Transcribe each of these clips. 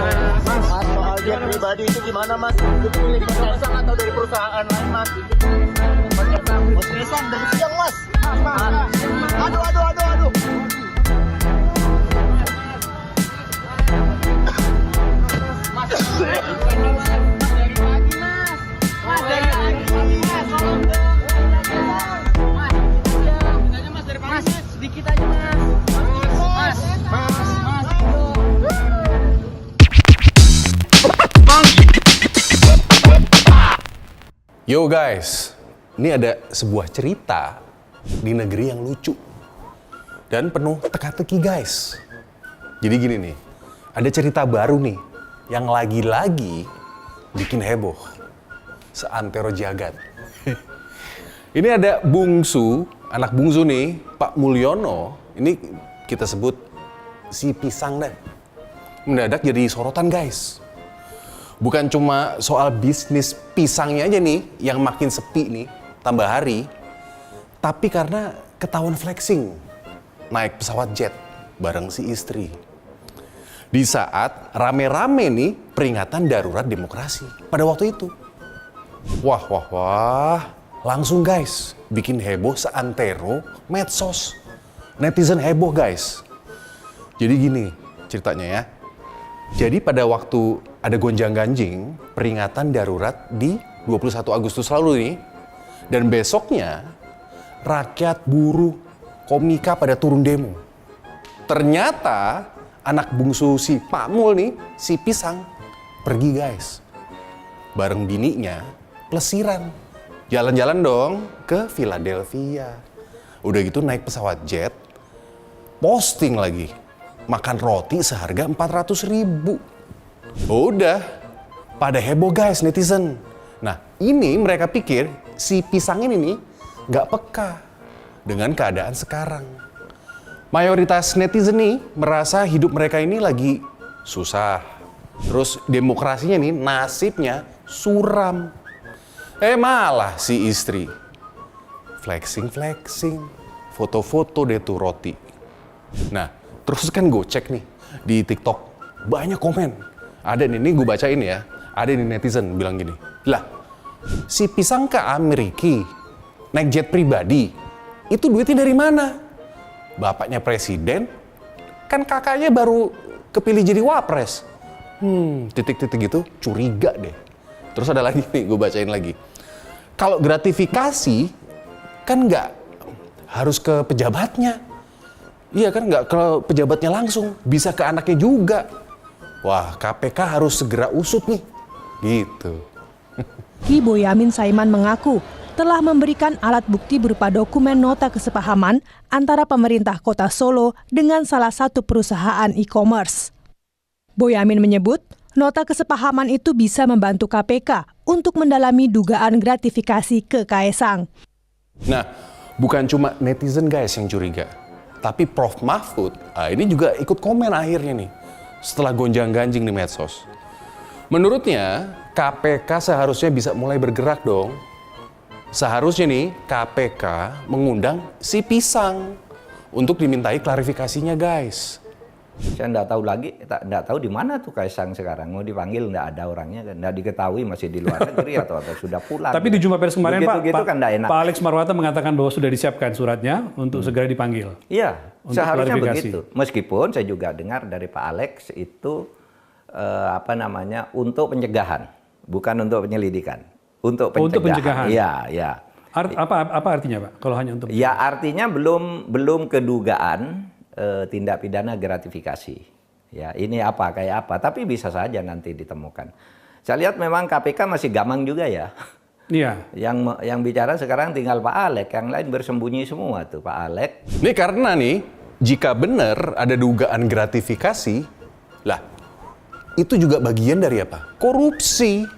Mas, soal jet pribadi itu gimana mas? Itu milik Mas Kaisang atau dari perusahaan lain mas? Mas Kaisang dari siang mas. Aduh. Sedikit aja mas. Yo guys, ini ada sebuah cerita di negeri yang lucu dan penuh teka-teki guys. Jadi gini nih, ada cerita baru nih yang lagi-lagi bikin heboh seantero jagat. Ini ada bungsu, anak bungsu nih, Pak Mulyono. Ini kita sebut si pisang deh. Mendadak jadi sorotan guys. Bukan cuma soal bisnis pisangnya aja nih yang makin sepi nih tambah hari, tapi karena ketahuan flexing naik pesawat jet bareng si istri. Di saat rame-rame nih peringatan darurat demokrasi pada waktu itu. Wah, langsung guys bikin heboh seantero medsos. Netizen heboh guys. Jadi gini ceritanya ya. Jadi pada waktu ada gonjang-ganjing peringatan darurat di 21 Agustus lalu nih, dan besoknya rakyat buruh komika pada turun demo. Ternyata anak bungsu si Pak Mul nih, si pisang, pergi guys. Bareng bininya plesiran. Jalan-jalan dong ke Philadelphia. Udah gitu naik pesawat jet, posting lagi. Makan roti seharga 400.000. Udah, pada heboh guys netizen. Nah ini mereka pikir si pisang ini nih gak peka dengan keadaan sekarang. Mayoritas netizen nih merasa hidup mereka ini lagi susah. Terus demokrasinya nih nasibnya suram. Malah si istri flexing, foto-foto deh tuh roti. Nah terus kan gue cek nih di TikTok, banyak komen. Ada nih gue bacain ya. Ada nih netizen bilang gini, lah si pisang ke Amerika naik jet pribadi, itu duitnya dari mana? Bapaknya presiden, kan kakaknya baru kepilih jadi wapres. Titik-titik gitu curiga deh. Terus ada lagi nih gue bacain lagi. Kalau gratifikasi kan nggak harus ke pejabatnya. Iya kan, nggak ke pejabatnya langsung, bisa ke anaknya juga. Wah, KPK harus segera usut nih, gitu. Ki Boyamin Saiman mengaku telah memberikan alat bukti berupa dokumen nota kesepahaman antara pemerintah Kota Solo dengan salah satu perusahaan e-commerce. Boyamin menyebut, nota kesepahaman itu bisa membantu KPK untuk mendalami dugaan gratifikasi ke Kaesang. Nah, bukan cuma netizen guys yang curiga. Tapi Prof. Mahfud, ini juga ikut komen akhirnya nih, setelah gonjang-ganjing di medsos. Menurutnya, KPK seharusnya bisa mulai bergerak dong. Seharusnya nih, KPK mengundang si pisang untuk dimintai klarifikasinya guys. Saya nggak tahu lagi, nggak tahu di mana tuh Kaisang sekarang. Mau dipanggil nggak ada orangnya, nggak diketahui masih di luar negeri atau sudah pulang. Tapi di jumpa pers kemarin kan nggak enak. Pak Alex Marwata mengatakan bahwa sudah disiapkan suratnya untuk segera dipanggil. Iya, seharusnya begitu. Meskipun saya juga dengar dari Pak Alex itu untuk pencegahan, bukan untuk penyelidikan. Untuk pencegahan. Iya. Apa artinya Pak? Kalau hanya untuk ya artinya belum kedugaan tindak pidana gratifikasi. Ya, ini kayak apa, tapi bisa saja nanti ditemukan. Saya lihat memang KPK masih gamang juga ya. Iya. Yang bicara sekarang tinggal Pak Alex, yang lain bersembunyi semua tuh Pak Alex. Ini karena nih, jika benar ada dugaan gratifikasi, lah itu juga bagian dari apa? Korupsi.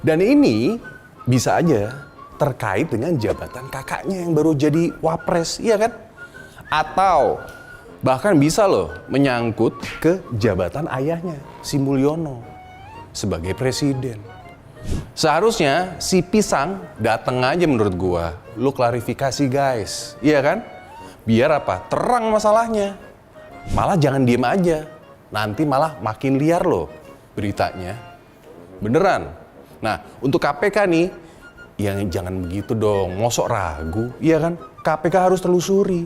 Dan ini bisa aja terkait dengan jabatan kakaknya yang baru jadi wapres, iya kan? Atau bahkan bisa loh menyangkut ke jabatan ayahnya, si Mulyono, sebagai presiden. Seharusnya si pisang dateng aja menurut gua. Lu klarifikasi guys, iya kan? Biar apa? Terang masalahnya. Malah jangan diem aja. Nanti malah makin liar loh beritanya. Beneran. Nah, untuk KPK nih, ya jangan begitu dong, mosok ragu, iya kan? KPK harus telusuri.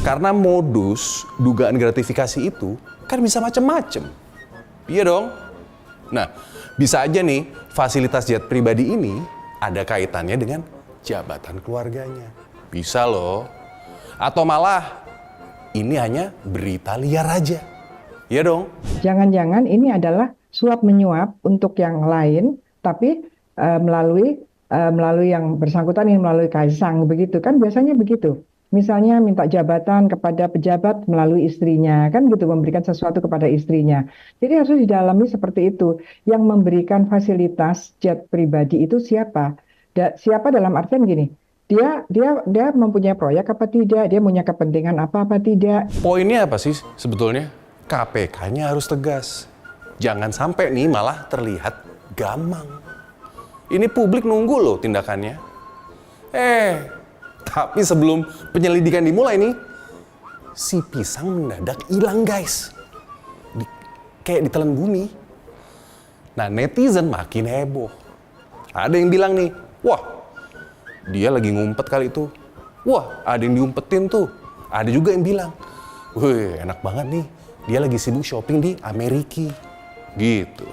Karena modus dugaan gratifikasi itu kan bisa macem-macem. Iya dong? Nah, bisa aja nih fasilitas jet pribadi ini ada kaitannya dengan jabatan keluarganya. Bisa loh. Atau malah ini hanya berita liar aja. Iya dong? Jangan-jangan ini adalah suap menyuap untuk yang lain, tapi melalui yang bersangkutan yang melalui Kaisang, begitu kan biasanya begitu. Misalnya minta jabatan kepada pejabat melalui istrinya, kan gitu, memberikan sesuatu kepada istrinya. Jadi harus didalami seperti itu. Yang memberikan fasilitas jet pribadi itu siapa? Siapa dalam artian gini, dia mempunyai proyek apa tidak? Dia punya kepentingan apa tidak? Poinnya apa sih sebetulnya? KPK-nya harus tegas. Jangan sampai nih malah terlihat gamang. Ini publik nunggu loh tindakannya. Tapi sebelum penyelidikan dimulai nih, si Pisang mendadak hilang guys. Kayak ditelan bumi. Nah, netizen makin heboh. Ada yang bilang nih, wah dia lagi ngumpet kali itu. Wah ada yang diumpetin tuh. Ada juga yang bilang, wih enak banget nih, dia lagi sibuk shopping di Amerika. Gitu.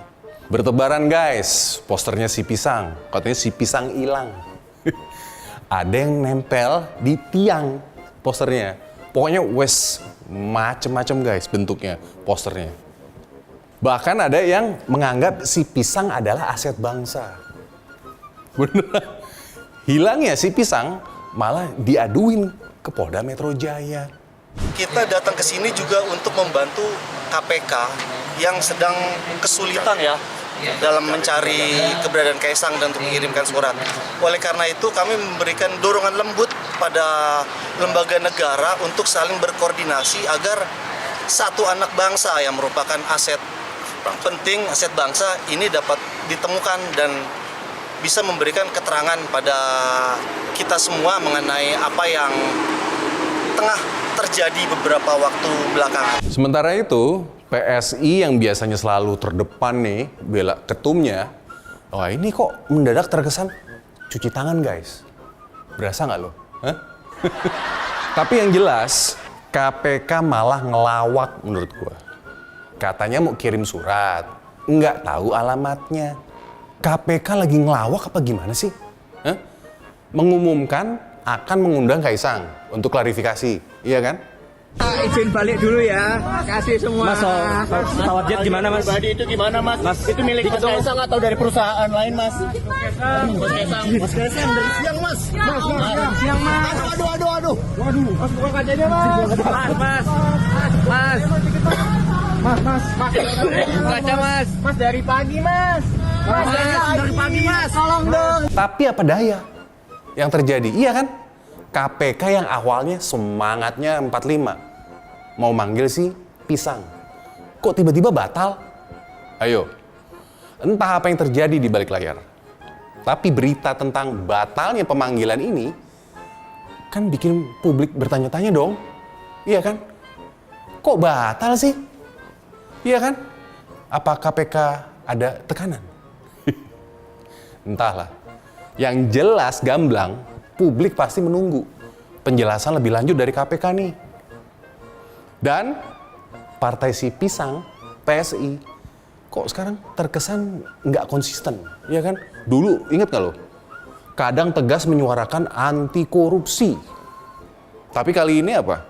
Bertebaran guys, posternya si Pisang. Katanya si Pisang hilang. Ada yang nempel di tiang posternya. Pokoknya macem-macem guys bentuknya posternya. Bahkan ada yang menganggap si Pisang adalah aset bangsa. Beneran. Hilangnya si Pisang malah diaduin ke Polda Metro Jaya. Kita datang ke sini juga untuk membantu KPK yang sedang kesulitan ya dalam mencari keberadaan Kaisang dan untuk mengirimkan surat. Oleh karena itu kami memberikan dorongan lembut pada lembaga negara untuk saling berkoordinasi agar satu anak bangsa yang merupakan aset penting, aset bangsa ini dapat ditemukan dan bisa memberikan keterangan pada kita semua mengenai apa yang tengah terjadi beberapa waktu belakangan. Sementara itu, PSI yang biasanya selalu terdepan nih, bela ketumnya, wah ini kok mendadak terkesan cuci tangan guys. Berasa nggak lo? Hah? Tapi yang jelas, KPK malah ngelawak menurut gua. Katanya mau kirim surat, nggak tahu alamatnya. KPK lagi ngelawak apa gimana sih? Hah? Mengumumkan akan mengundang Kaisang untuk klarifikasi, iya kan? Izin balik dulu ya, kasih semua. Mas, pesawat jet gimana mas? Pribadi itu gimana mas? Itu milik Mas Kaisang atau dari perusahaan lain mas? Mas Kaisang dari siang mas. Siang mas. Aduh. Mas buka kacanya mas. Mas. Kaca mas. Mas dari pagi mas. Mas dari pagi mas. Tolong dong. Tapi apa daya yang terjadi, iya kan? KPK yang awalnya semangatnya 45 mau manggil si Pisang, kok tiba-tiba batal? Ayo, entah apa yang terjadi di balik layar. Tapi berita tentang batalnya pemanggilan ini kan bikin publik bertanya-tanya dong, iya kan? Kok batal sih? Iya kan? Apa KPK ada tekanan? Entahlah. Yang jelas gamblang, publik pasti menunggu penjelasan lebih lanjut dari KPK nih. Dan partai si Pisang, PSI, kok sekarang terkesan nggak konsisten, ya kan? Dulu, inget nggak lo? Kadang tegas menyuarakan anti korupsi. Tapi kali ini apa?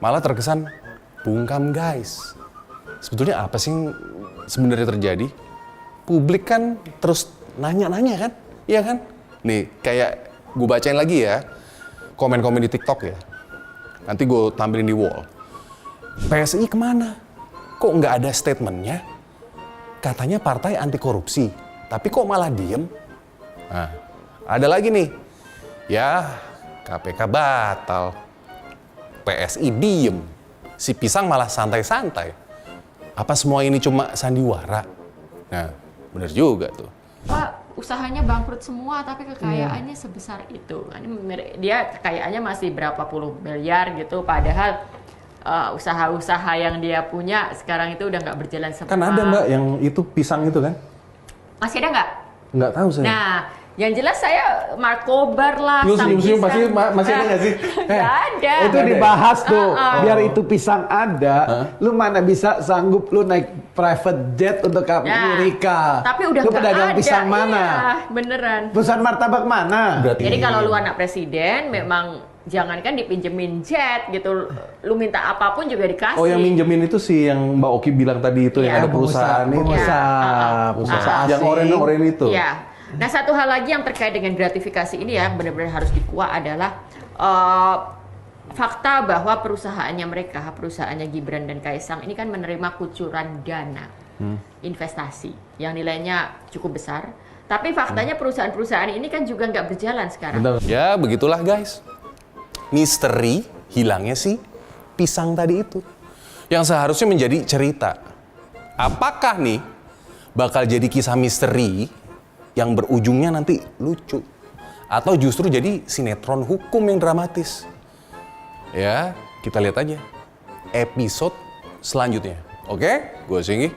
Malah terkesan bungkam guys. Sebetulnya apa sih yang sebenarnya terjadi? Publik kan terus nanya-nanya kan? Iya kan? Nih, kayak gue bacain lagi ya, komen-komen di TikTok ya. Nanti gue tampilin di wall. PSI kemana? Kok nggak ada statementnya? Katanya partai anti korupsi, tapi kok malah diem? Nah, ada lagi nih. Ya, KPK batal. PSI diem. Si Pisang malah santai-santai. Apa semua ini cuma sandiwara? Nah, bener juga tuh. Pak, usahanya bangkrut semua tapi kekayaannya sebesar itu. Dia kekayaannya masih berapa puluh miliar gitu, padahal usaha-usaha yang dia punya sekarang itu udah nggak berjalan seperti Kan ada Mbak yang itu pisang itu kan? Masih ada nggak? Nggak tahu saya. Nah, yang jelas saya Markobar lah. Lu senyum-senyum pasti masih ada nggak sih? Nggak ada. Itu dibahas tuh, biar itu pisang ada, Hah? lu mana bisa sanggup lu naik private jet untuk ke Amerika. Tapi udah lu nggak pedagang ada. pisang mana? Iya, beneran. Perusahaan martabak mana? Jadi kalau lu anak presiden, memang jangankan dipinjemin jet gitu, lu minta apapun juga dikasih. Oh, yang minjemin itu sih yang Mbak Oki bilang tadi itu yang Iya, ada perusahaan itu. pengusaha Yang asing. oranye itu. Iya. Nah, satu hal lagi yang terkait dengan gratifikasi ini ya, benar-benar harus dikuak adalah fakta bahwa perusahaannya mereka, perusahaannya Gibran dan Kaisang ini kan menerima kucuran dana investasi yang nilainya cukup besar. Tapi faktanya perusahaan-perusahaan ini kan juga nggak berjalan sekarang. Ya, begitulah guys. Misteri hilangnya si pisang tadi itu. Yang seharusnya menjadi cerita. Apakah nih bakal jadi kisah misteri yang berujungnya nanti lucu? Atau justru jadi sinetron hukum yang dramatis? Ya, kita lihat aja episode selanjutnya. Oke? Gue Singgi.